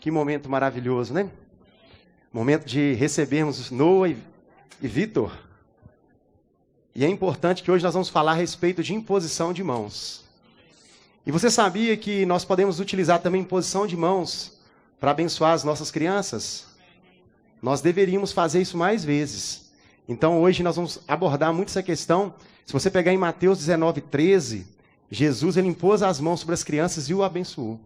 Que momento maravilhoso, né? Momento de recebermos Noah e Vitor. E é importante que hoje nós vamos falar a respeito de imposição de mãos. E você sabia que nós podemos utilizar também imposição de mãos para abençoar as nossas crianças? Nós deveríamos fazer isso mais vezes. Então hoje nós vamos abordar muito essa questão. Se você pegar em Mateus 19:13, Jesus ele impôs as mãos sobre as crianças e o abençoou.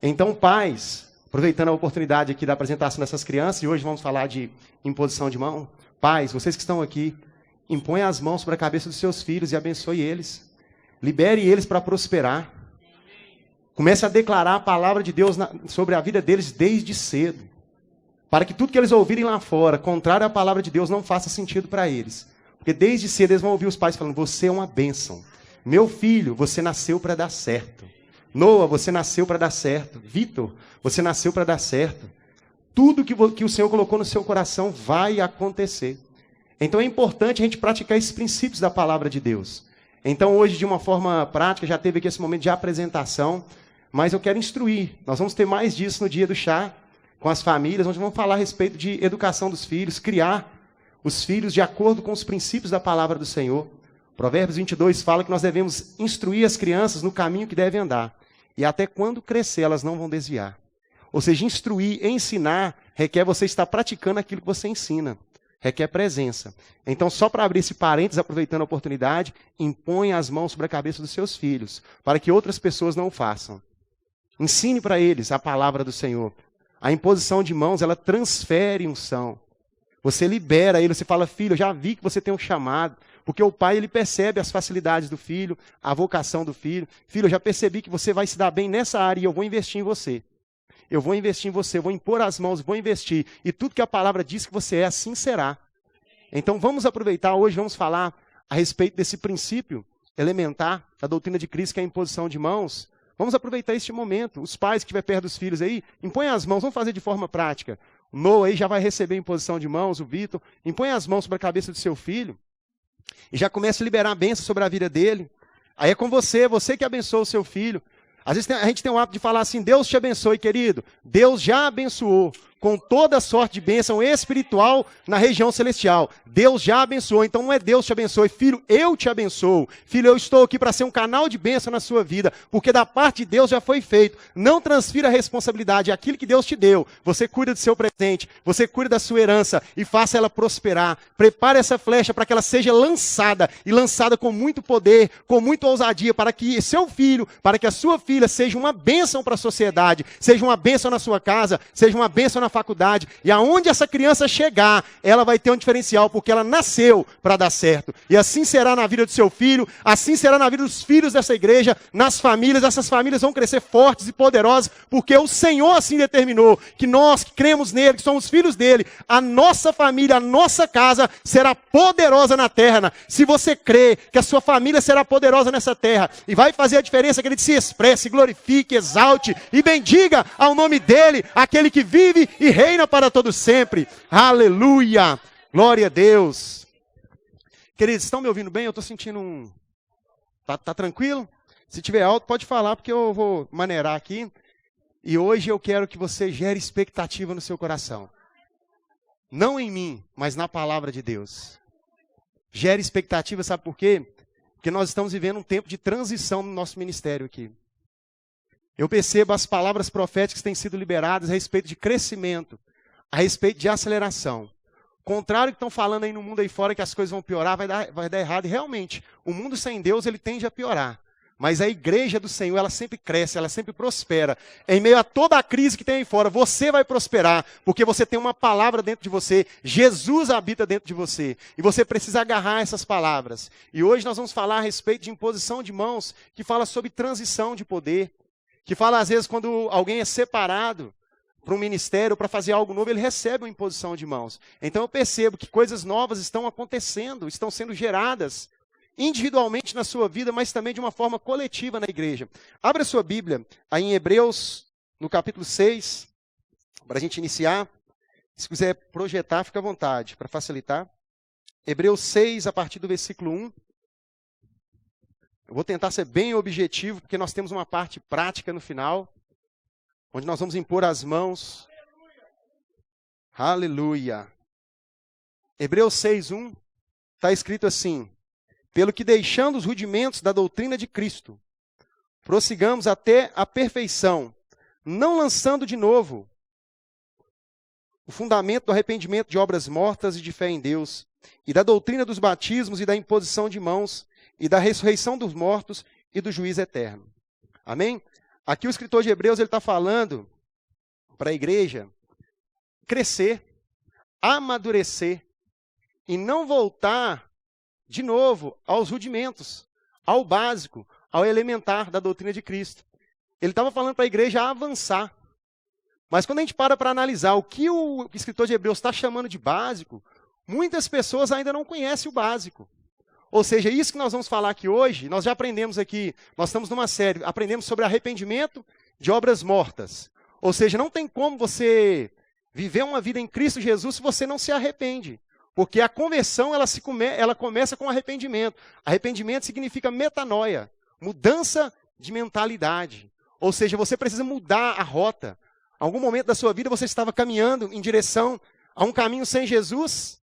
Então, pais, aproveitando a oportunidade aqui da apresentação dessas crianças, e hoje vamos falar de imposição de mão. Pais, vocês que estão aqui, impõe as mãos sobre a cabeça dos seus filhos e abençoe eles. Libere eles para prosperar. Comece a declarar a palavra de Deus sobre a vida deles desde cedo. Para que tudo que eles ouvirem lá fora, contrário à palavra de Deus, não faça sentido para eles. Porque desde cedo eles vão ouvir os pais falando, você é uma bênção. Meu filho, você nasceu para dar certo. Noah, você nasceu para dar certo. Vitor, você nasceu para dar certo. Tudo que o Senhor colocou no seu coração vai acontecer. Então é importante a gente praticar esses princípios da palavra de Deus. Então hoje, de uma forma prática, já teve aqui esse momento de apresentação, mas eu quero instruir. Nós vamos ter mais disso no dia do chá, com as famílias, onde vamos falar a respeito de educação dos filhos, criar os filhos de acordo com os princípios da palavra do Senhor. Provérbios 22 fala que nós devemos instruir as crianças no caminho que devem andar. E até quando crescer, elas não vão desviar. Ou seja, instruir, ensinar, requer você estar praticando aquilo que você ensina. Requer presença. Então, só para abrir esse parênteses, aproveitando a oportunidade, impõe as mãos sobre a cabeça dos seus filhos, para que outras pessoas não o façam. Ensine para eles a palavra do Senhor. A imposição de mãos, ela transfere unção. Você libera ele, você fala, filho, eu já vi que você tem um chamado. Porque o pai, ele percebe as facilidades do filho, a vocação do filho. Filho, eu já percebi que você vai se dar bem nessa área e eu vou investir em você. Eu vou investir em você, eu vou impor as mãos, vou investir. E tudo que a palavra diz que você é, assim será. Então vamos aproveitar hoje, vamos falar a respeito desse princípio elementar da doutrina de Cristo, que é a imposição de mãos. Vamos aproveitar este momento. Os pais que estiverem perto dos filhos aí, impõem as mãos, vamos fazer de forma prática. O Noah aí já vai receber a imposição de mãos, o Vitor. Impõe as mãos sobre a cabeça do seu filho. E já começa a liberar a bênção sobre a vida dele. Aí é com você que abençoa o seu filho. Às vezes a gente tem o hábito de falar assim, Deus te abençoe, querido. Deus já abençoou com toda sorte de bênção espiritual na região celestial. Deus já abençoou, então não é Deus te abençoe. Filho, eu te abençoo. Filho, eu estou aqui para ser um canal de bênção na sua vida, porque da parte de Deus já foi feito. Não transfira a responsabilidade, é aquilo que Deus te deu. Você cuida do seu presente, você cuida da sua herança e faça ela prosperar. Prepare essa flecha para que ela seja lançada, e lançada com muito poder, com muita ousadia, para que seu filho, para que a sua filha seja uma bênção para a sociedade, seja uma bênção na sua casa, seja uma bênção na faculdade, e aonde essa criança chegar, ela vai ter um diferencial, porque ela nasceu para dar certo. E assim será na vida do seu filho, assim será na vida dos filhos dessa igreja, nas famílias. Essas famílias vão crescer fortes e poderosas, porque o Senhor assim determinou, que nós que cremos nele, que somos filhos dele, a nossa família, a nossa casa será poderosa na terra. Se você crê que a sua família será poderosa nessa terra, e vai fazer a diferença que ele se expresse, glorifique, exalte e bendiga ao nome dele, aquele que vive e reina para todo sempre. Aleluia! Glória a Deus. Queridos, estão me ouvindo bem? Eu estou sentindo um... Tá tranquilo? Se tiver alto, pode falar, porque eu vou maneirar aqui. E hoje eu quero que você gere expectativa no seu coração. Não em mim, mas na palavra de Deus. Gere expectativa, sabe por quê? Porque nós estamos vivendo um tempo de transição no nosso ministério aqui. Eu percebo as palavras proféticas que têm sido liberadas a respeito de crescimento, a respeito de aceleração. Contrário que estão falando aí no mundo aí fora que as coisas vão piorar, vai dar errado. E realmente, o mundo sem Deus, ele tende a piorar. Mas a igreja do Senhor, ela sempre cresce, ela sempre prospera. Em meio a toda a crise que tem aí fora, você vai prosperar, porque você tem uma palavra dentro de você. Jesus habita dentro de você. E você precisa agarrar essas palavras. E hoje nós vamos falar a respeito de imposição de mãos, que fala sobre transição de poder. Que fala, às vezes, quando alguém é separado para um ministério, para fazer algo novo, ele recebe uma imposição de mãos. Então eu percebo que coisas novas estão acontecendo, estão sendo geradas individualmente na sua vida, mas também de uma forma coletiva na igreja. Abra a sua Bíblia aí em Hebreus, no capítulo 6, para a gente iniciar. Se quiser projetar, fica à vontade, para facilitar. Hebreus 6, a partir do versículo 1. Eu vou tentar ser bem objetivo, porque nós temos uma parte prática no final. onde nós vamos impor as mãos. Aleluia. Hebreus 6:1 está escrito assim: pelo que deixando os rudimentos da doutrina de Cristo, prossigamos até a perfeição, não lançando de novo o fundamento do arrependimento de obras mortas e de fé em Deus, e da doutrina dos batismos e da imposição de mãos, e da ressurreição dos mortos e do juízo eterno. Amém? Aqui o escritor de Hebreus está falando para a igreja crescer, amadurecer, e não voltar de novo aos rudimentos, ao básico, ao elementar da doutrina de Cristo. Ele estava falando para a igreja avançar. Mas quando a gente para analisar o que o escritor de Hebreus está chamando de básico, muitas pessoas ainda não conhecem o básico. Ou seja, isso que nós vamos falar aqui hoje, nós já aprendemos aqui, nós estamos numa série, aprendemos sobre arrependimento de obras mortas. Ou seja, não tem como você viver uma vida em Cristo Jesus se você não se arrepende. Porque a conversão, ela começa com arrependimento. Arrependimento significa metanoia, mudança de mentalidade. Ou seja, você precisa mudar a rota. Em algum momento da sua vida você estava caminhando em direção a um caminho sem Jesus,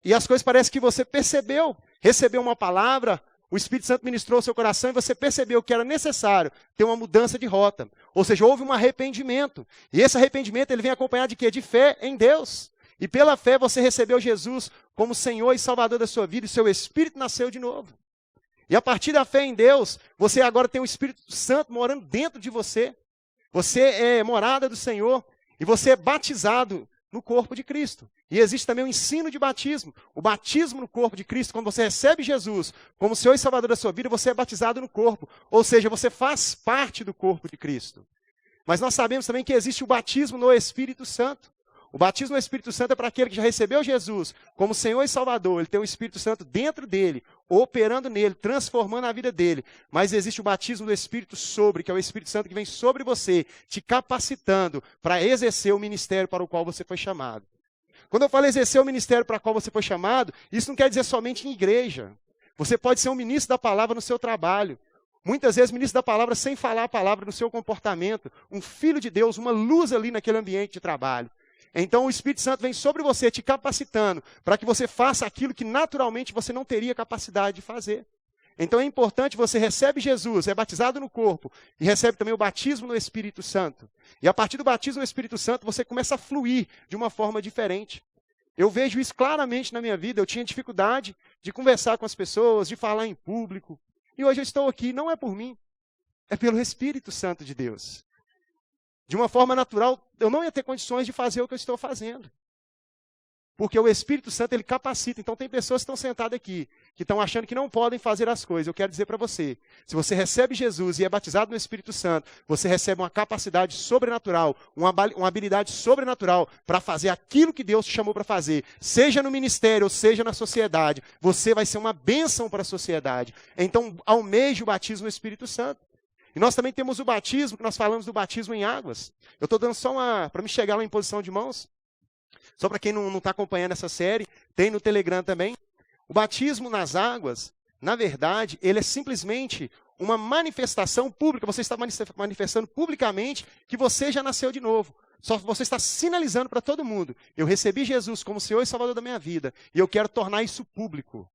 e as coisas parecem que você percebeu, recebeu uma palavra, o Espírito Santo ministrou ao seu coração, e você percebeu que era necessário ter uma mudança de rota. Ou seja, houve um arrependimento. E esse arrependimento ele vem acompanhado de quê? De fé em Deus. E pela fé você recebeu Jesus como Senhor e Salvador da sua vida, e seu Espírito nasceu de novo. E a partir da fé em Deus, você agora tem o Espírito Santo morando dentro de você. Você é morada do Senhor, e você é batizado no corpo de Cristo. E existe também o ensino de batismo. O batismo no corpo de Cristo, quando você recebe Jesus como Senhor e Salvador da sua vida, você é batizado no corpo. Ou seja, você faz parte do corpo de Cristo. Mas nós sabemos também que existe o batismo no Espírito Santo. O batismo no Espírito Santo é para aquele que já recebeu Jesus como Senhor e Salvador. Ele tem o Espírito Santo dentro dele, operando nele, transformando a vida dele. Mas existe o batismo do Espírito sobre, que é o Espírito Santo que vem sobre você, te capacitando para exercer o ministério para o qual você foi chamado. Quando eu falo exercer o ministério para o qual você foi chamado, isso não quer dizer somente em igreja. Você pode ser um ministro da palavra no seu trabalho. Muitas vezes ministro da palavra sem falar a palavra no seu comportamento. Um filho de Deus, uma luz ali naquele ambiente de trabalho. Então o Espírito Santo vem sobre você, te capacitando, para que você faça aquilo que naturalmente você não teria capacidade de fazer. Então é importante, você recebe Jesus, é batizado no corpo, e recebe também o batismo no Espírito Santo. E a partir do batismo no Espírito Santo, você começa a fluir de uma forma diferente. Eu vejo isso claramente na minha vida. Eu tinha dificuldade de conversar com as pessoas, de falar em público. E hoje eu estou aqui, não é por mim, é pelo Espírito Santo de Deus. De uma forma natural, eu não ia ter condições de fazer o que eu estou fazendo. Porque o Espírito Santo, ele capacita. Então tem pessoas que estão sentadas aqui, que estão achando que não podem fazer as coisas. Eu quero dizer para você, se você recebe Jesus e é batizado no Espírito Santo, você recebe uma capacidade sobrenatural, uma habilidade sobrenatural para fazer aquilo que Deus te chamou para fazer. Seja no ministério ou seja na sociedade, você vai ser uma bênção para a sociedade. Então almeje o batismo no Espírito Santo. E nós também temos o batismo, que nós falamos do batismo em águas. Eu estou dando só para me chegar lá em posição de mãos. Só para quem não está acompanhando essa série, tem no Telegram também. O batismo nas águas, na verdade, ele é simplesmente uma manifestação pública. Você está manifestando publicamente que você já nasceu de novo. Só você está sinalizando para todo mundo. Eu recebi Jesus como Senhor e Salvador da minha vida. E eu quero tornar isso público.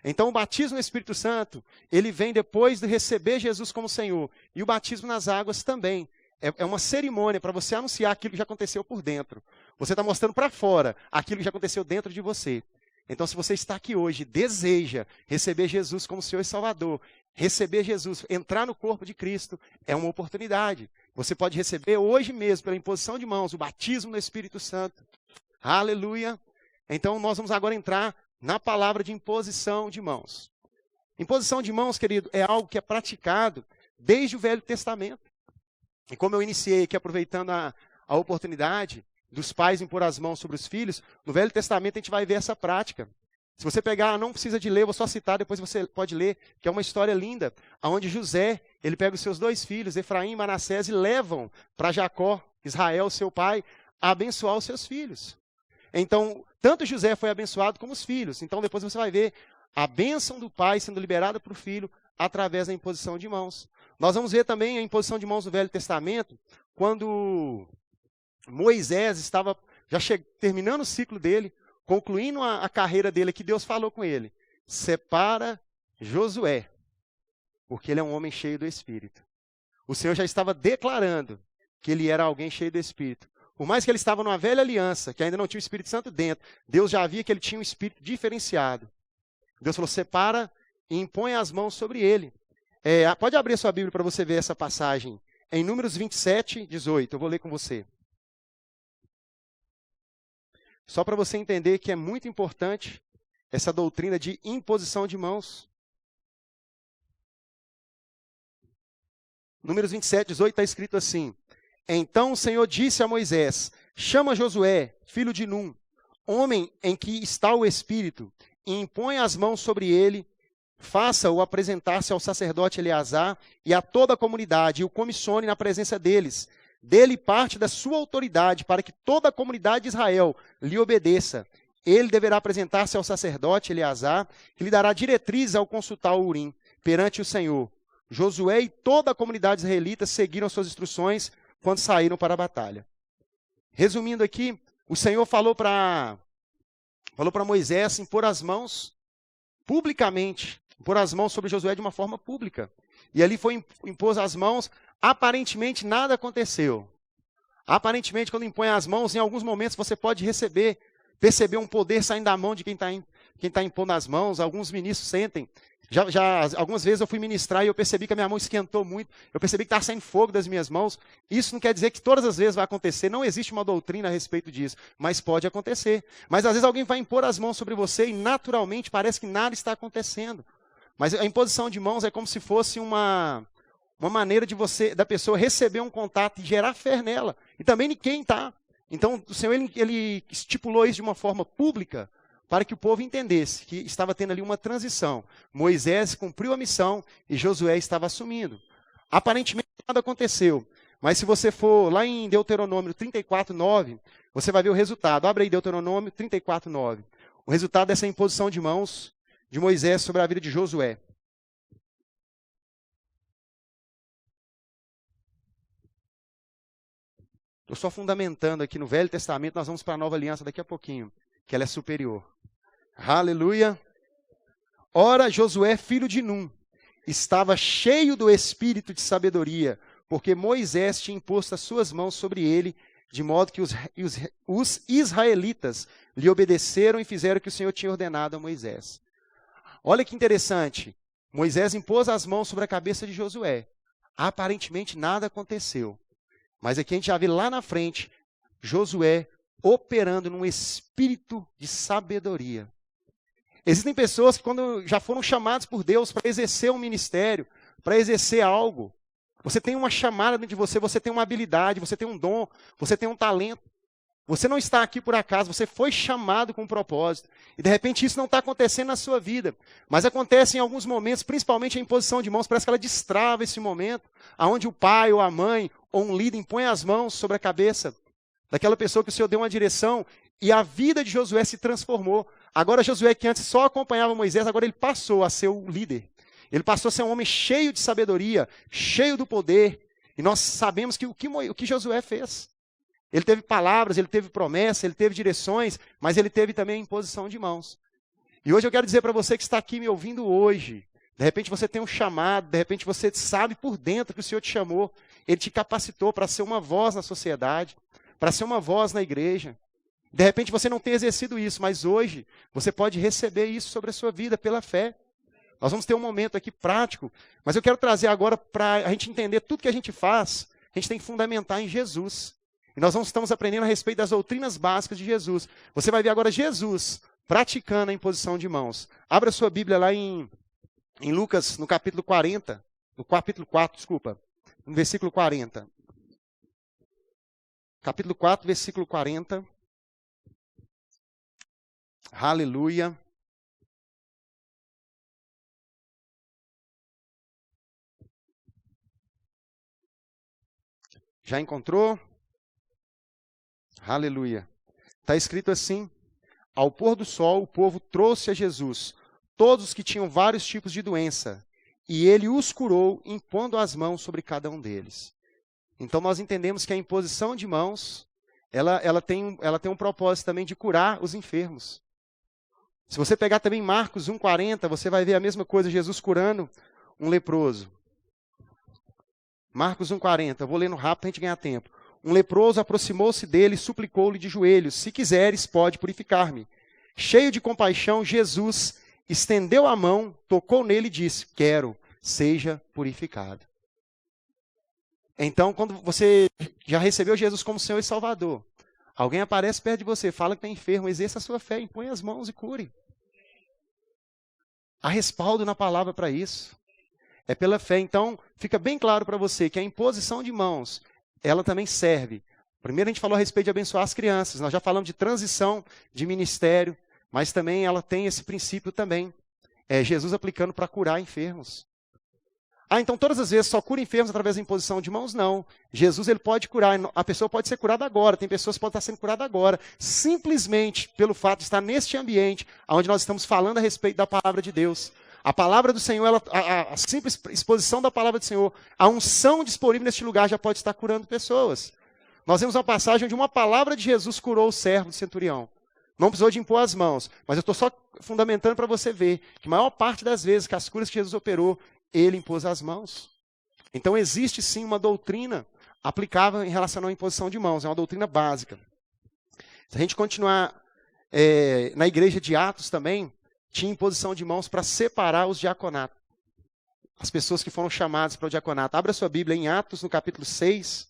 Então o batismo no Espírito Santo, ele vem depois de receber Jesus como Senhor. E o batismo nas águas também. É uma cerimônia para você anunciar aquilo que já aconteceu por dentro. Você está mostrando para fora aquilo que já aconteceu dentro de você. Então se você está aqui hoje, deseja receber Jesus como Senhor e Salvador, receber Jesus, entrar no corpo de Cristo, é uma oportunidade. Você pode receber hoje mesmo, pela imposição de mãos, o batismo no Espírito Santo. Aleluia! Então nós vamos agora entrar na palavra de imposição de mãos. Imposição de mãos, querido, é algo que é praticado desde o Velho Testamento. E como eu iniciei aqui, aproveitando a oportunidade dos pais impor as mãos sobre os filhos, no Velho Testamento a gente vai ver essa prática. Se você pegar, não precisa de ler, vou só citar, depois você pode ler, que é uma história linda, onde José, ele pega os seus dois filhos, Efraim e Manassés, e levam para Jacó, Israel, seu pai, a abençoar os seus filhos. Então, tanto José foi abençoado como os filhos. Então, depois você vai ver a bênção do pai sendo liberada para o filho, através da imposição de mãos. Nós vamos ver também a imposição de mãos no Velho Testamento, quando Moisés estava já terminando o ciclo dele, concluindo a carreira dele, que Deus falou com ele: separa Josué, porque ele é um homem cheio do Espírito. O Senhor já estava declarando que ele era alguém cheio do Espírito. Por mais que ele estava numa velha aliança, que ainda não tinha o Espírito Santo dentro, Deus já via que ele tinha um Espírito diferenciado. Deus falou: separa e impõe as mãos sobre ele. Pode abrir a sua Bíblia para você ver essa passagem. Em Números 27, 18. Eu vou ler com você. Só para você entender que é muito importante essa doutrina de imposição de mãos. Números 27, 18 está escrito assim: então o Senhor disse a Moisés: chama Josué, filho de Num, homem em que está o Espírito, e impõe as mãos sobre ele, faça-o apresentar-se ao sacerdote Eleazar e a toda a comunidade, e o comissione na presença deles. Dele parte da sua autoridade, para que toda a comunidade de Israel lhe obedeça. Ele deverá apresentar-se ao sacerdote Eleazar, que lhe dará diretrizes ao consultar o Urim perante o Senhor. Josué e toda a comunidade israelita seguiram suas instruções quando saíram para a batalha. Resumindo aqui, o Senhor falou para Moisés impor as mãos publicamente, impor as mãos sobre Josué de uma forma pública. E ali impôs as mãos, aparentemente nada aconteceu. Aparentemente, quando impõe as mãos, em alguns momentos você pode perceber um poder saindo da mão de quem está impondo as mãos. Alguns ministros sentem. Algumas vezes eu fui ministrar e eu percebi que a minha mão esquentou muito. Eu percebi que estava saindo fogo das minhas mãos. Isso não quer dizer que todas as vezes vai acontecer. Não existe uma doutrina a respeito disso. Mas pode acontecer. Mas às vezes alguém vai impor as mãos sobre você e naturalmente parece que nada está acontecendo. Mas a imposição de mãos é como se fosse uma maneira da pessoa receber um contato e gerar fé nela. E também em quem está. Então o Senhor ele estipulou isso de uma forma pública, para que o povo entendesse que estava tendo ali uma transição. Moisés cumpriu a missão e Josué estava assumindo. Aparentemente nada aconteceu, mas se você for lá em Deuteronômio 34:9, você vai ver o resultado. Abre aí Deuteronômio 34:9. O resultado dessa imposição de mãos de Moisés sobre a vida de Josué. Estou só fundamentando aqui no Velho Testamento, nós vamos para a Nova Aliança daqui a pouquinho, que ela é superior. Aleluia. Ora, Josué, filho de Num, estava cheio do espírito de sabedoria, porque Moisés tinha imposto as suas mãos sobre ele, de modo que os israelitas lhe obedeceram e fizeram o que o Senhor tinha ordenado a Moisés. Olha que interessante. Moisés impôs as mãos sobre a cabeça de Josué. Aparentemente nada aconteceu. Mas aqui a gente já vê lá na frente Josué operando num espírito de sabedoria. Existem pessoas que quando já foram chamadas por Deus para exercer um ministério, para exercer algo, você tem uma chamada dentro de você, você tem uma habilidade, você tem um dom, você tem um talento. Você não está aqui por acaso, você foi chamado com um propósito. E de repente isso não está acontecendo na sua vida. Mas acontece em alguns momentos, principalmente a imposição de mãos, parece que ela destrava esse momento, onde o pai ou a mãe ou um líder impõe as mãos sobre a cabeça daquela pessoa que o Senhor deu uma direção, e a vida de Josué se transformou. Agora Josué, que antes só acompanhava Moisés, agora ele passou a ser o líder. Ele passou a ser um homem cheio de sabedoria, cheio do poder. E nós sabemos que o que Josué fez. Ele teve palavras, ele teve promessas, ele teve direções, mas ele teve também imposição de mãos. E hoje eu quero dizer para você que está aqui me ouvindo hoje, de repente você tem um chamado, de repente você sabe por dentro que o Senhor te chamou, Ele te capacitou para ser uma voz na sociedade, para ser uma voz na igreja. De repente você não tem exercido isso, mas hoje você pode receber isso sobre a sua vida pela fé. Nós vamos ter um momento aqui prático, mas eu quero trazer agora para a gente entender tudo que a gente faz, a gente tem que fundamentar em Jesus. E nós estamos aprendendo a respeito das doutrinas básicas de Jesus. Você vai ver agora Jesus praticando a imposição de mãos. Abra sua Bíblia lá em Lucas, no capítulo 40, no capítulo 4, desculpa, no versículo 40. Capítulo 4, versículo 40. Aleluia. Já encontrou? Aleluia. Está escrito assim: ao pôr do sol, o povo trouxe a Jesus todos os que tinham vários tipos de doença, e ele os curou, impondo as mãos sobre cada um deles. Então nós entendemos que a imposição de mãos, ela tem um propósito também de curar os enfermos. Se você pegar também Marcos 1,40, você vai ver a mesma coisa, Jesus curando um leproso. Marcos 1,40, eu vou lendo rápido para a gente ganhar tempo. Um leproso aproximou-se dele e suplicou-lhe de joelhos: se quiseres, pode purificar-me. Cheio de compaixão, Jesus estendeu a mão, tocou nele e disse: quero, seja purificado. Então, quando você já recebeu Jesus como Senhor e Salvador, alguém aparece perto de você, fala que está enfermo, exerça a sua fé, impõe as mãos e cure. Há respaldo na palavra para isso. É pela fé. Então, fica bem claro para você que a imposição de mãos, ela também serve. Primeiro a gente falou a respeito de abençoar as crianças, nós já falamos de transição de ministério, mas também ela tem esse princípio também. É Jesus aplicando para curar enfermos. Então todas as vezes só cura enfermos através da imposição de mãos? Não. Jesus ele pode curar, a pessoa pode ser curada agora, tem pessoas que podem estar sendo curadas agora, simplesmente pelo fato de estar neste ambiente, onde nós estamos falando a respeito da palavra de Deus. A palavra do Senhor, a simples exposição da palavra do Senhor, a unção disponível neste lugar já pode estar curando pessoas. Nós vemos uma passagem onde uma palavra de Jesus curou o servo do centurião. Não precisou de impor as mãos, mas eu estou só fundamentando para você ver que a maior parte das vezes que as curas que Jesus operou, ele impôs as mãos. Então existe sim uma doutrina aplicável em relação à imposição de mãos, é uma doutrina básica. Se a gente continuar na igreja de Atos também, tinha imposição de mãos para separar os diaconatos. As pessoas que foram chamadas para o diaconato. Abra sua Bíblia em Atos, no capítulo 6,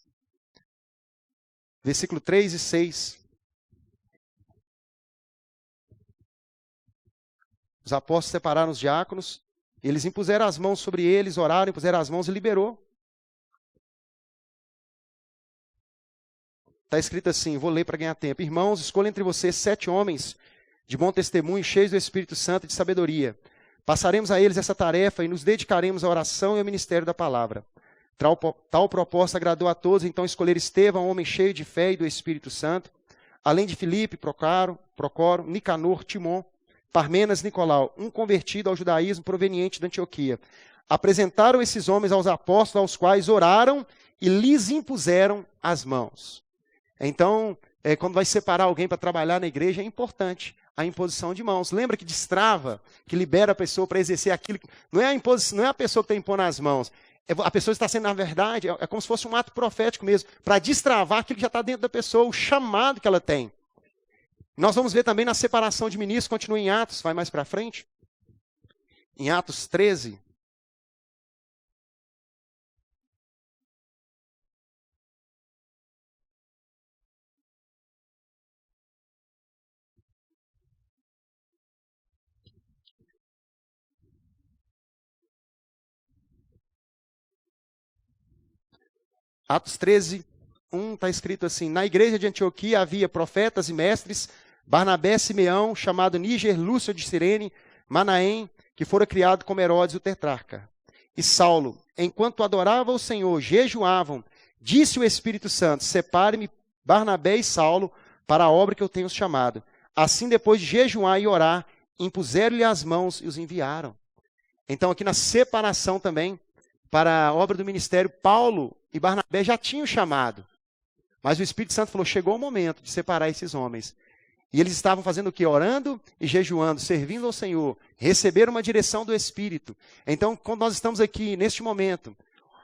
versículo 3 e 6. Os apóstolos separaram os diáconos, eles impuseram as mãos sobre eles, oraram, impuseram as mãos e liberou. Está escrito assim, vou ler para ganhar tempo. Irmãos, escolha entre vocês 7 homens de bom testemunho, cheios do Espírito Santo e de sabedoria. Passaremos a eles essa tarefa e nos dedicaremos à oração e ao ministério da palavra. Tal proposta agradou a todos, então escolheram Estevão, um homem cheio de fé e do Espírito Santo, além de Filipe, Procoro, Nicanor, Timon, Parmenas, Nicolau, um convertido ao judaísmo proveniente da Antioquia. Apresentaram esses homens aos apóstolos, aos quais oraram e lhes impuseram as mãos. Então, quando vai separar alguém para trabalhar na igreja, é importante a imposição de mãos. Lembra que destrava, que libera a pessoa para exercer aquilo. Não é a pessoa que está impondo as mãos. A pessoa está sendo, na verdade, é como se fosse um ato profético mesmo, para destravar aquilo que já está dentro da pessoa, o chamado que ela tem. Nós vamos ver também na separação de ministros, continua em Atos, vai mais para frente. Em Atos 13. Atos 13, 1 está escrito assim: na igreja de Antioquia havia profetas e mestres, Barnabé, Simeão, chamado Níger, Lúcio de Cirene, Manaém, que fora criado como Herodes o tetrarca. E Saulo, enquanto adorava o Senhor, jejuavam, disse o Espírito Santo: separe-me Barnabé e Saulo para a obra que eu tenho os chamado. Assim, depois de jejuar e orar, impuseram-lhe as mãos e os enviaram. Então, aqui na separação também, para a obra do ministério, Paulo e Barnabé já tinham chamado. Mas o Espírito Santo falou, chegou o momento de separar esses homens. E eles estavam fazendo o quê? Orando e jejuando, servindo ao Senhor, receberam uma direção do Espírito. Então, quando nós estamos aqui, neste momento,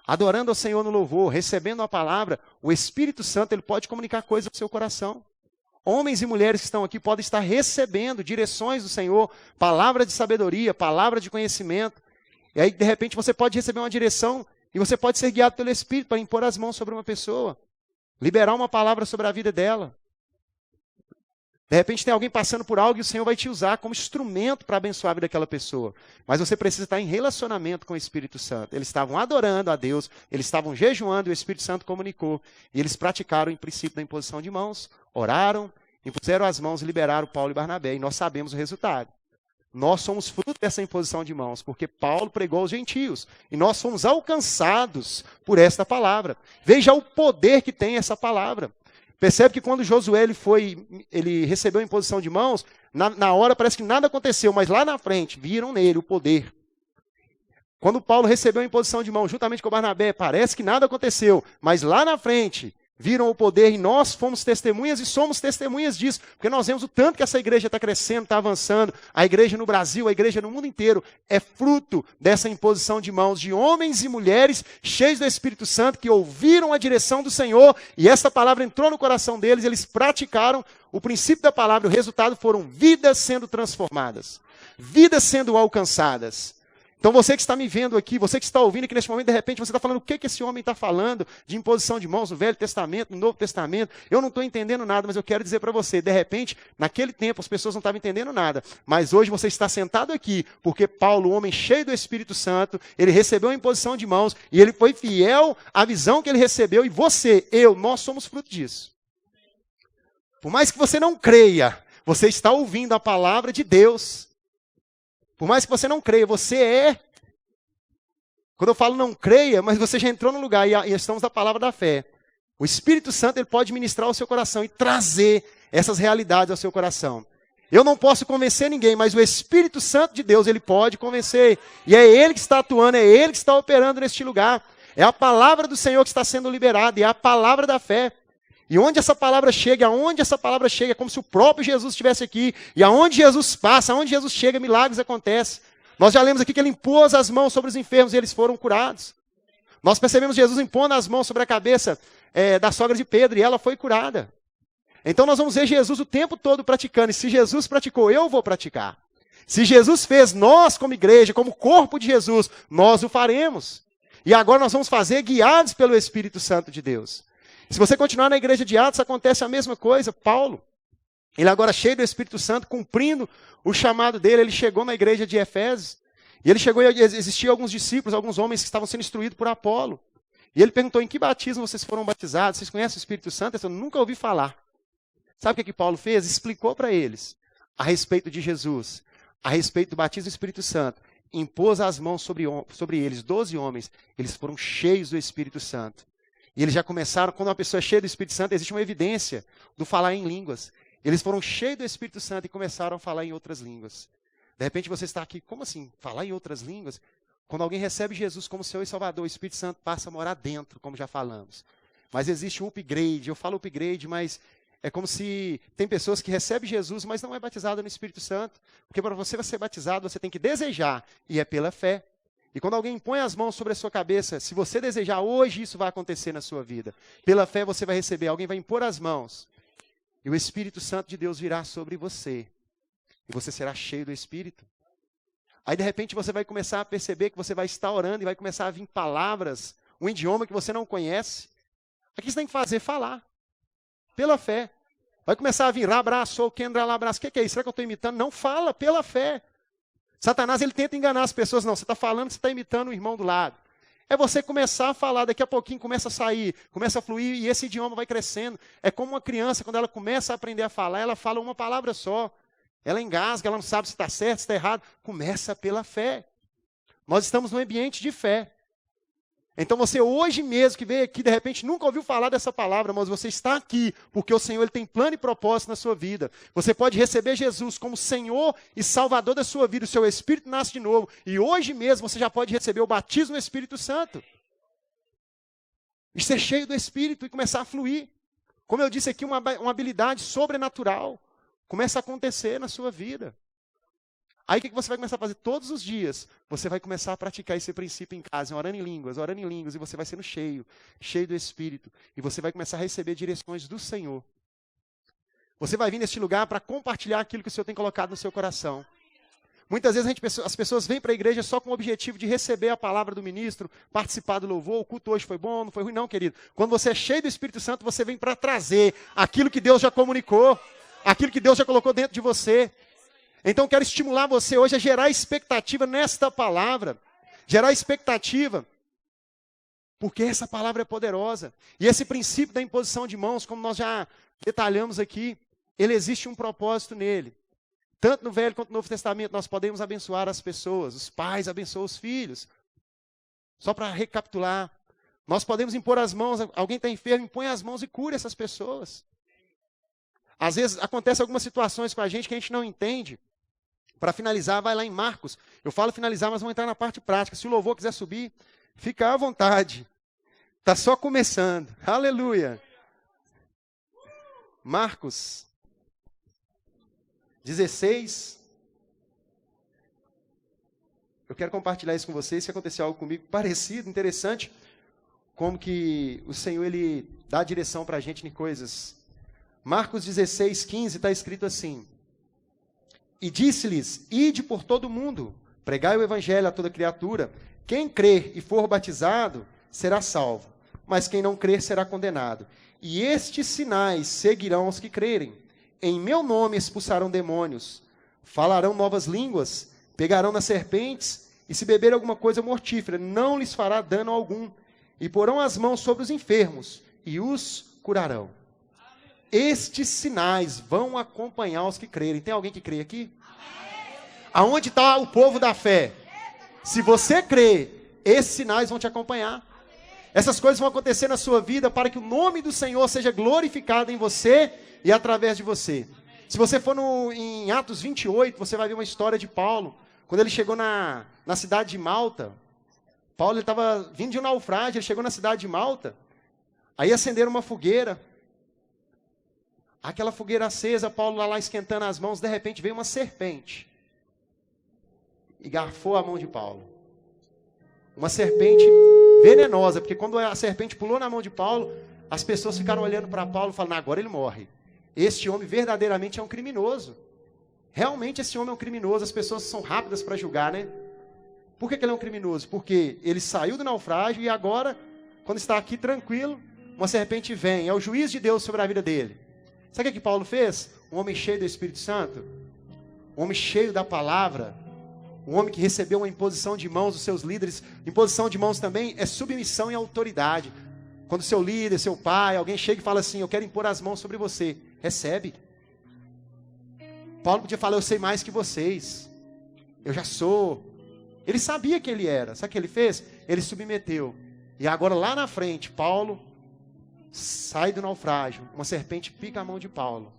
adorando ao Senhor no louvor, recebendo a palavra, o Espírito Santo ele pode comunicar coisas ao seu coração. Homens e mulheres que estão aqui podem estar recebendo direções do Senhor, palavra de sabedoria, palavra de conhecimento. E aí, de repente, você pode receber uma direção e você pode ser guiado pelo Espírito para impor as mãos sobre uma pessoa, liberar uma palavra sobre a vida dela. De repente tem alguém passando por algo e o Senhor vai te usar como instrumento para abençoar a vida daquela pessoa. Mas você precisa estar em relacionamento com o Espírito Santo. Eles estavam adorando a Deus, eles estavam jejuando e o Espírito Santo comunicou. E eles praticaram o princípio da imposição de mãos, oraram, impuseram as mãos e liberaram Paulo e Barnabé. E nós sabemos o resultado. Nós somos fruto dessa imposição de mãos, porque Paulo pregou aos gentios. E nós fomos alcançados por esta palavra. Veja o poder que tem essa palavra. Percebe que quando Josué ele recebeu a imposição de mãos, na hora parece que nada aconteceu, mas lá na frente viram nele o poder. Quando Paulo recebeu a imposição de mão juntamente com Barnabé, parece que nada aconteceu, mas lá na frente viram o poder e nós fomos testemunhas e somos testemunhas disso, porque nós vemos o tanto que essa igreja está crescendo, está avançando. A igreja no Brasil, a igreja no mundo inteiro, é fruto dessa imposição de mãos de homens e mulheres cheios do Espírito Santo que ouviram a direção do Senhor e essa palavra entrou no coração deles, eles praticaram o princípio da palavra, o resultado foram vidas sendo transformadas, vidas sendo alcançadas. Então você que está me vendo aqui, você que está ouvindo aqui neste momento, de repente você está falando o que esse homem está falando de imposição de mãos no Velho Testamento, no Novo Testamento. Eu não estou entendendo nada, mas eu quero dizer para você, de repente, naquele tempo as pessoas não estavam entendendo nada. Mas hoje você está sentado aqui, porque Paulo, um homem cheio do Espírito Santo, ele recebeu a imposição de mãos e ele foi fiel à visão que ele recebeu. E você, nós somos fruto disso. Por mais que você não creia, você está ouvindo a palavra de Deus. Por mais que você não creia, você é. Quando eu falo não creia, mas você já entrou no lugar e estamos na palavra da fé. O Espírito Santo ele pode ministrar ao seu coração e trazer essas realidades ao seu coração. Eu não posso convencer ninguém, mas o Espírito Santo de Deus ele pode convencer. E é Ele que está atuando, é Ele que está operando neste lugar. É a palavra do Senhor que está sendo liberada, é a palavra da fé. E onde essa palavra chega, aonde essa palavra chega, é como se o próprio Jesus estivesse aqui. E aonde Jesus passa, aonde Jesus chega, milagres acontecem. Nós já lemos aqui que ele impôs as mãos sobre os enfermos e eles foram curados. Nós percebemos Jesus impondo as mãos sobre a cabeça da sogra de Pedro e ela foi curada. Então nós vamos ver Jesus o tempo todo praticando. E se Jesus praticou, eu vou praticar. Se Jesus fez, nós como igreja, como corpo de Jesus, nós o faremos. E agora nós vamos fazer guiados pelo Espírito Santo de Deus. Se você continuar na igreja de Atos, acontece a mesma coisa. Paulo, ele agora cheio do Espírito Santo, cumprindo o chamado dele, ele chegou na igreja de Efésios, e ele chegou e existiam alguns discípulos, alguns homens que estavam sendo instruídos por Apolo. E ele perguntou, em que batismo vocês foram batizados? Vocês conhecem o Espírito Santo? Eu nunca ouvi falar. Sabe o que Paulo fez? Explicou para eles a respeito de Jesus, a respeito do batismo do Espírito Santo. Impôs as mãos sobre eles, 12 homens, eles foram cheios do Espírito Santo. E eles já começaram, quando uma pessoa é cheia do Espírito Santo, existe uma evidência do falar em línguas. Eles foram cheios do Espírito Santo e começaram a falar em outras línguas. De repente você está aqui, como assim? Falar em outras línguas? Quando alguém recebe Jesus como Senhor e Salvador, o Espírito Santo passa a morar dentro, como já falamos. Mas existe um upgrade, eu falo upgrade, mas é como se tem pessoas que recebem Jesus, mas não é batizada no Espírito Santo. Porque para você ser batizado, você tem que desejar, e é pela fé. E quando alguém põe as mãos sobre a sua cabeça, se você desejar hoje, isso vai acontecer na sua vida. Pela fé você vai receber, alguém vai impor as mãos. E o Espírito Santo de Deus virá sobre você. E você será cheio do Espírito. Aí de repente você vai começar a perceber que você vai estar orando e vai começar a vir palavras, um idioma que você não conhece. O que você tem que fazer? Falar. Pela fé. Vai começar a vir rabraço, kendra labraço. O que é isso? Será que eu estou imitando? Não, fala pela fé. Satanás, ele tenta enganar as pessoas. Não, você está falando que você está imitando o irmão do lado. É você começar a falar, daqui a pouquinho começa a sair, começa a fluir e esse idioma vai crescendo. É como uma criança, quando ela começa a aprender a falar, ela fala uma palavra só. Ela engasga, ela não sabe se está certo, se está errado. Começa pela fé. Nós estamos num ambiente de fé. Então você hoje mesmo que veio aqui, de repente nunca ouviu falar dessa palavra, mas você está aqui, porque o Senhor ele tem plano e propósito na sua vida. Você pode receber Jesus como Senhor e Salvador da sua vida, o seu Espírito nasce de novo, e hoje mesmo você já pode receber o batismo no Espírito Santo. E ser cheio do Espírito e começar a fluir. Como eu disse aqui, uma habilidade sobrenatural começa a acontecer na sua vida. Aí o que você vai começar a fazer? Todos os dias, você vai começar a praticar esse princípio em casa, orando em línguas, e você vai sendo cheio do Espírito. E você vai começar a receber direções do Senhor. Você vai vir neste lugar para compartilhar aquilo que o Senhor tem colocado no seu coração. Muitas vezes as pessoas vêm para a igreja só com o objetivo de receber a palavra do ministro, participar do louvor, o culto hoje foi bom, não foi ruim, não, querido. Quando você é cheio do Espírito Santo, você vem para trazer aquilo que Deus já comunicou, aquilo que Deus já colocou dentro de você. Então, quero estimular você hoje a gerar expectativa nesta palavra. Gerar expectativa. Porque essa palavra é poderosa. E esse princípio da imposição de mãos, como nós já detalhamos aqui, ele existe um propósito nele. Tanto no Velho quanto no Novo Testamento, nós podemos abençoar as pessoas. Os pais abençoam os filhos. Só para recapitular. Nós podemos impor as mãos, alguém está enfermo, impõe as mãos e cura essas pessoas. Às vezes, acontecem algumas situações com a gente que a gente não entende. Para finalizar, vai lá em Marcos. Eu falo finalizar, mas vamos entrar na parte prática. Se o louvor quiser subir, fica à vontade. Está só começando. Aleluia. Marcos 16. Eu quero compartilhar isso com vocês. Se aconteceu algo comigo parecido, interessante, como que o Senhor ele dá a direção para a gente em coisas. Marcos 16, 15 está escrito assim: e disse-lhes: ide por todo o mundo, pregai o evangelho a toda criatura. Quem crer e for batizado será salvo, mas quem não crer será condenado. E estes sinais seguirão os que crerem. Em meu nome expulsarão demônios, falarão novas línguas, pegarão nas serpentes, e se beber alguma coisa mortífera, não lhes fará dano algum. E porão as mãos sobre os enfermos, e os curarão. Estes sinais vão acompanhar os que crerem. Tem alguém que crê aqui? Aonde está o povo da fé? Se você crê, esses sinais vão te acompanhar. Essas coisas vão acontecer na sua vida para que o nome do Senhor seja glorificado em você e através de você. Se você for em Atos 28, você vai ver uma história de Paulo. Quando ele chegou na cidade de Malta, Paulo estava vindo de um naufrágio, ele chegou na cidade de Malta, aí acenderam uma fogueira. Aquela fogueira acesa, Paulo lá esquentando as mãos, de repente veio uma serpente e garfou a mão de Paulo. Uma serpente venenosa, porque quando a serpente pulou na mão de Paulo, as pessoas ficaram olhando para Paulo e falaram: agora ele morre. Este homem verdadeiramente é um criminoso. Realmente esse homem é um criminoso. As pessoas são rápidas para julgar, né? Por que ele é um criminoso? Porque ele saiu do naufrágio e agora, quando está aqui tranquilo, uma serpente vem. É o juiz de Deus sobre a vida dele. Sabe o que Paulo fez? Um homem cheio do Espírito Santo, um homem cheio da palavra, um homem que recebeu uma imposição de mãos dos seus líderes. Imposição de mãos também é submissão e autoridade. Quando seu líder, seu pai, alguém chega e fala assim: eu quero impor as mãos sobre você, recebe. Paulo podia falar: eu sei mais que vocês, eu já sou. Ele sabia que ele era. Sabe o que ele fez? Ele submeteu. E agora lá na frente, Paulo sai do naufrágio, uma serpente pica a mão de Paulo.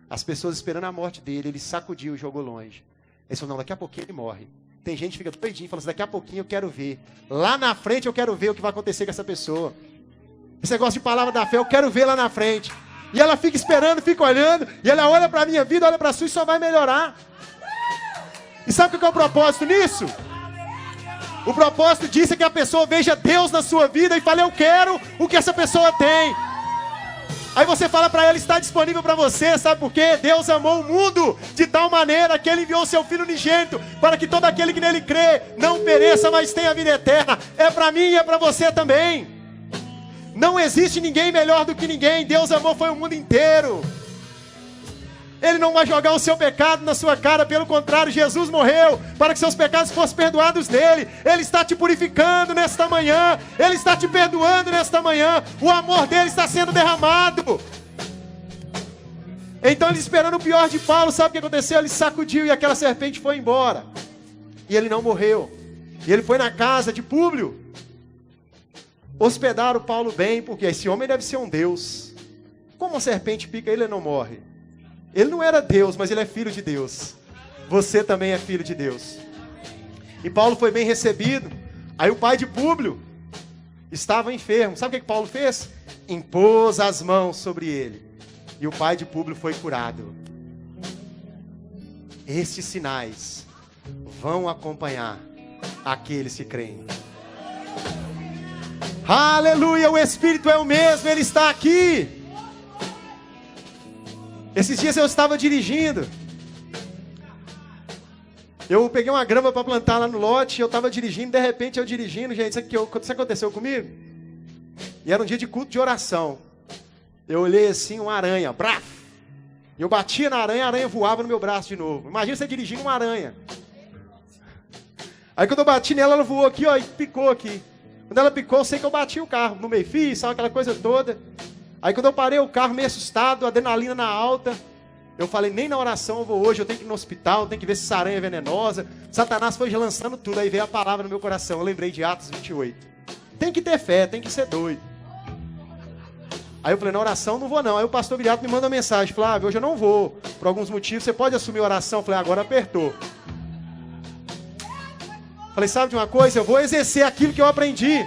As pessoas esperando a morte dele, ele sacudiu e jogou longe. Ele falou: não, daqui a pouquinho ele morre. Tem gente que fica doidinho, falando assim: daqui a pouquinho eu quero ver. Lá na frente eu quero ver o que vai acontecer com essa pessoa. Esse negócio de palavra da fé, eu quero ver lá na frente. E ela fica esperando, fica olhando, e ela olha para a minha vida, olha para a sua e só vai melhorar. E sabe o que é o propósito nisso? O propósito disso é que a pessoa veja Deus na sua vida e fale: eu quero o que essa pessoa tem. Aí você fala para ela: está disponível para você, sabe por quê? Deus amou o mundo de tal maneira que Ele enviou o seu Filho unigênito, para que todo aquele que nele crê não pereça, mas tenha a vida eterna. É para mim e é para você também. Não existe ninguém melhor do que ninguém. Deus amou foi o mundo inteiro. Ele não vai jogar o seu pecado na sua cara, pelo contrário, Jesus morreu para que seus pecados fossem perdoados nele. Ele está te purificando nesta manhã, Ele está te perdoando nesta manhã, o amor dele está sendo derramado. Então ele, esperando o pior de Paulo, sabe o que aconteceu? Ele sacudiu e aquela serpente foi embora, e ele não morreu. E ele foi na casa de Públio. Hospedaram Paulo bem, porque esse homem deve ser um Deus. Como a serpente pica ele, não morre. Ele não era Deus, mas ele é filho de Deus. Você também é filho de Deus. E Paulo foi bem recebido. Aí o pai de Públio estava enfermo. Sabe o que Paulo fez? Impôs as mãos sobre ele. E o pai de Públio foi curado. Estes sinais vão acompanhar aqueles que creem. Aleluia, o Espírito é o mesmo, Ele está aqui. Esses dias eu estava dirigindo. Eu peguei uma grama para plantar lá no lote, eu estava dirigindo, de repente eu dirigindo, gente, sabe o que aconteceu comigo? E era um dia de culto de oração. Eu olhei assim, uma aranha, braf! Eu batia na aranha, a aranha voava no meu braço de novo. Imagina você dirigindo uma aranha. Aí quando eu bati nela, ela voou aqui, ó, e picou aqui. Quando ela picou, eu sei que eu bati o carro no meio-fio, sabe aquela coisa toda. Aí quando eu parei o carro meio assustado, adrenalina na alta, eu falei: nem na oração eu vou hoje, eu tenho que ir no hospital, eu tenho que ver se essa aranha é venenosa. Satanás foi lançando tudo, aí veio a palavra no meu coração, eu lembrei de Atos 28. Tem que ter fé, tem que ser doido. Aí eu falei: na oração não vou não. Aí o pastor Viriato me manda uma mensagem: Flávio, hoje eu não vou, por alguns motivos, você pode assumir a oração? Eu falei: agora apertou. Falei, sabe de uma coisa? Eu vou exercer aquilo que eu aprendi.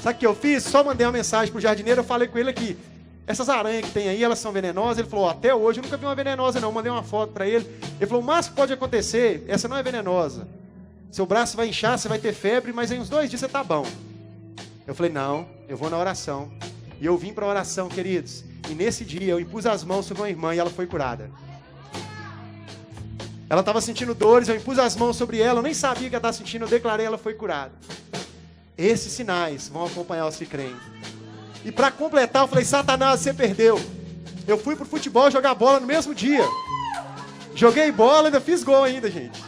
Sabe o que eu fiz? Só mandei uma mensagem pro jardineiro, eu falei com ele aqui. Essas aranhas que tem aí, elas são venenosas? Ele falou, até hoje eu nunca vi uma venenosa não. Eu mandei uma foto para ele. Ele falou, o máximo que pode acontecer, essa não é venenosa. Seu braço vai inchar, você vai ter febre, mas em uns 2 dias você tá bom. Eu falei, não, eu vou na oração. E eu vim para a oração, queridos. E nesse dia eu impus as mãos sobre uma irmã e ela foi curada. Ela estava sentindo dores, eu impus as mãos sobre ela, eu nem sabia que ela estava sentindo, eu declarei, ela foi curada. Esses sinais vão acompanhar os que creem. E para completar, eu falei, Satanás, você perdeu. Eu fui pro futebol jogar bola no mesmo dia. Joguei bola, ainda fiz gol ainda, gente.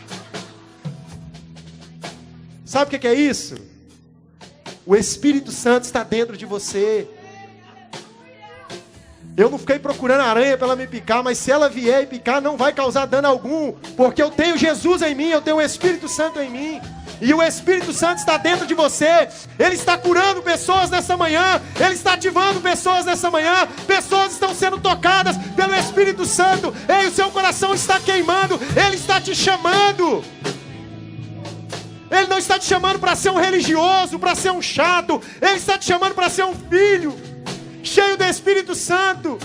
Sabe o que é isso? O Espírito Santo está dentro de você. Eu não fiquei procurando aranha para ela me picar, mas se ela vier e picar, não vai causar dano algum, porque eu tenho Jesus em mim, eu tenho o Espírito Santo em mim, e o Espírito Santo está dentro de você. Ele está curando pessoas nessa manhã, Ele está ativando pessoas nessa manhã, pessoas estão sendo tocadas pelo Espírito Santo. Ei, o seu coração está queimando, Ele está te chamando. Ele não está te chamando para ser um religioso, para ser um chato, Ele está te chamando para ser um filho cheio do Espírito Santo,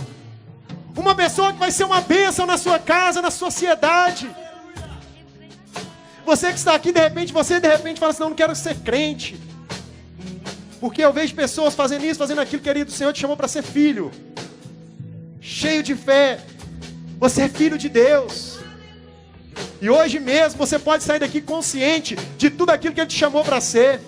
uma pessoa que vai ser uma bênção na sua casa, na sociedade. Você que está aqui, de repente fala assim, não quero ser crente, porque eu vejo pessoas fazendo isso, fazendo aquilo. Querido, o Senhor te chamou para ser filho, cheio de fé. Você é filho de Deus, e hoje mesmo você pode sair daqui consciente de tudo aquilo que Ele te chamou para ser.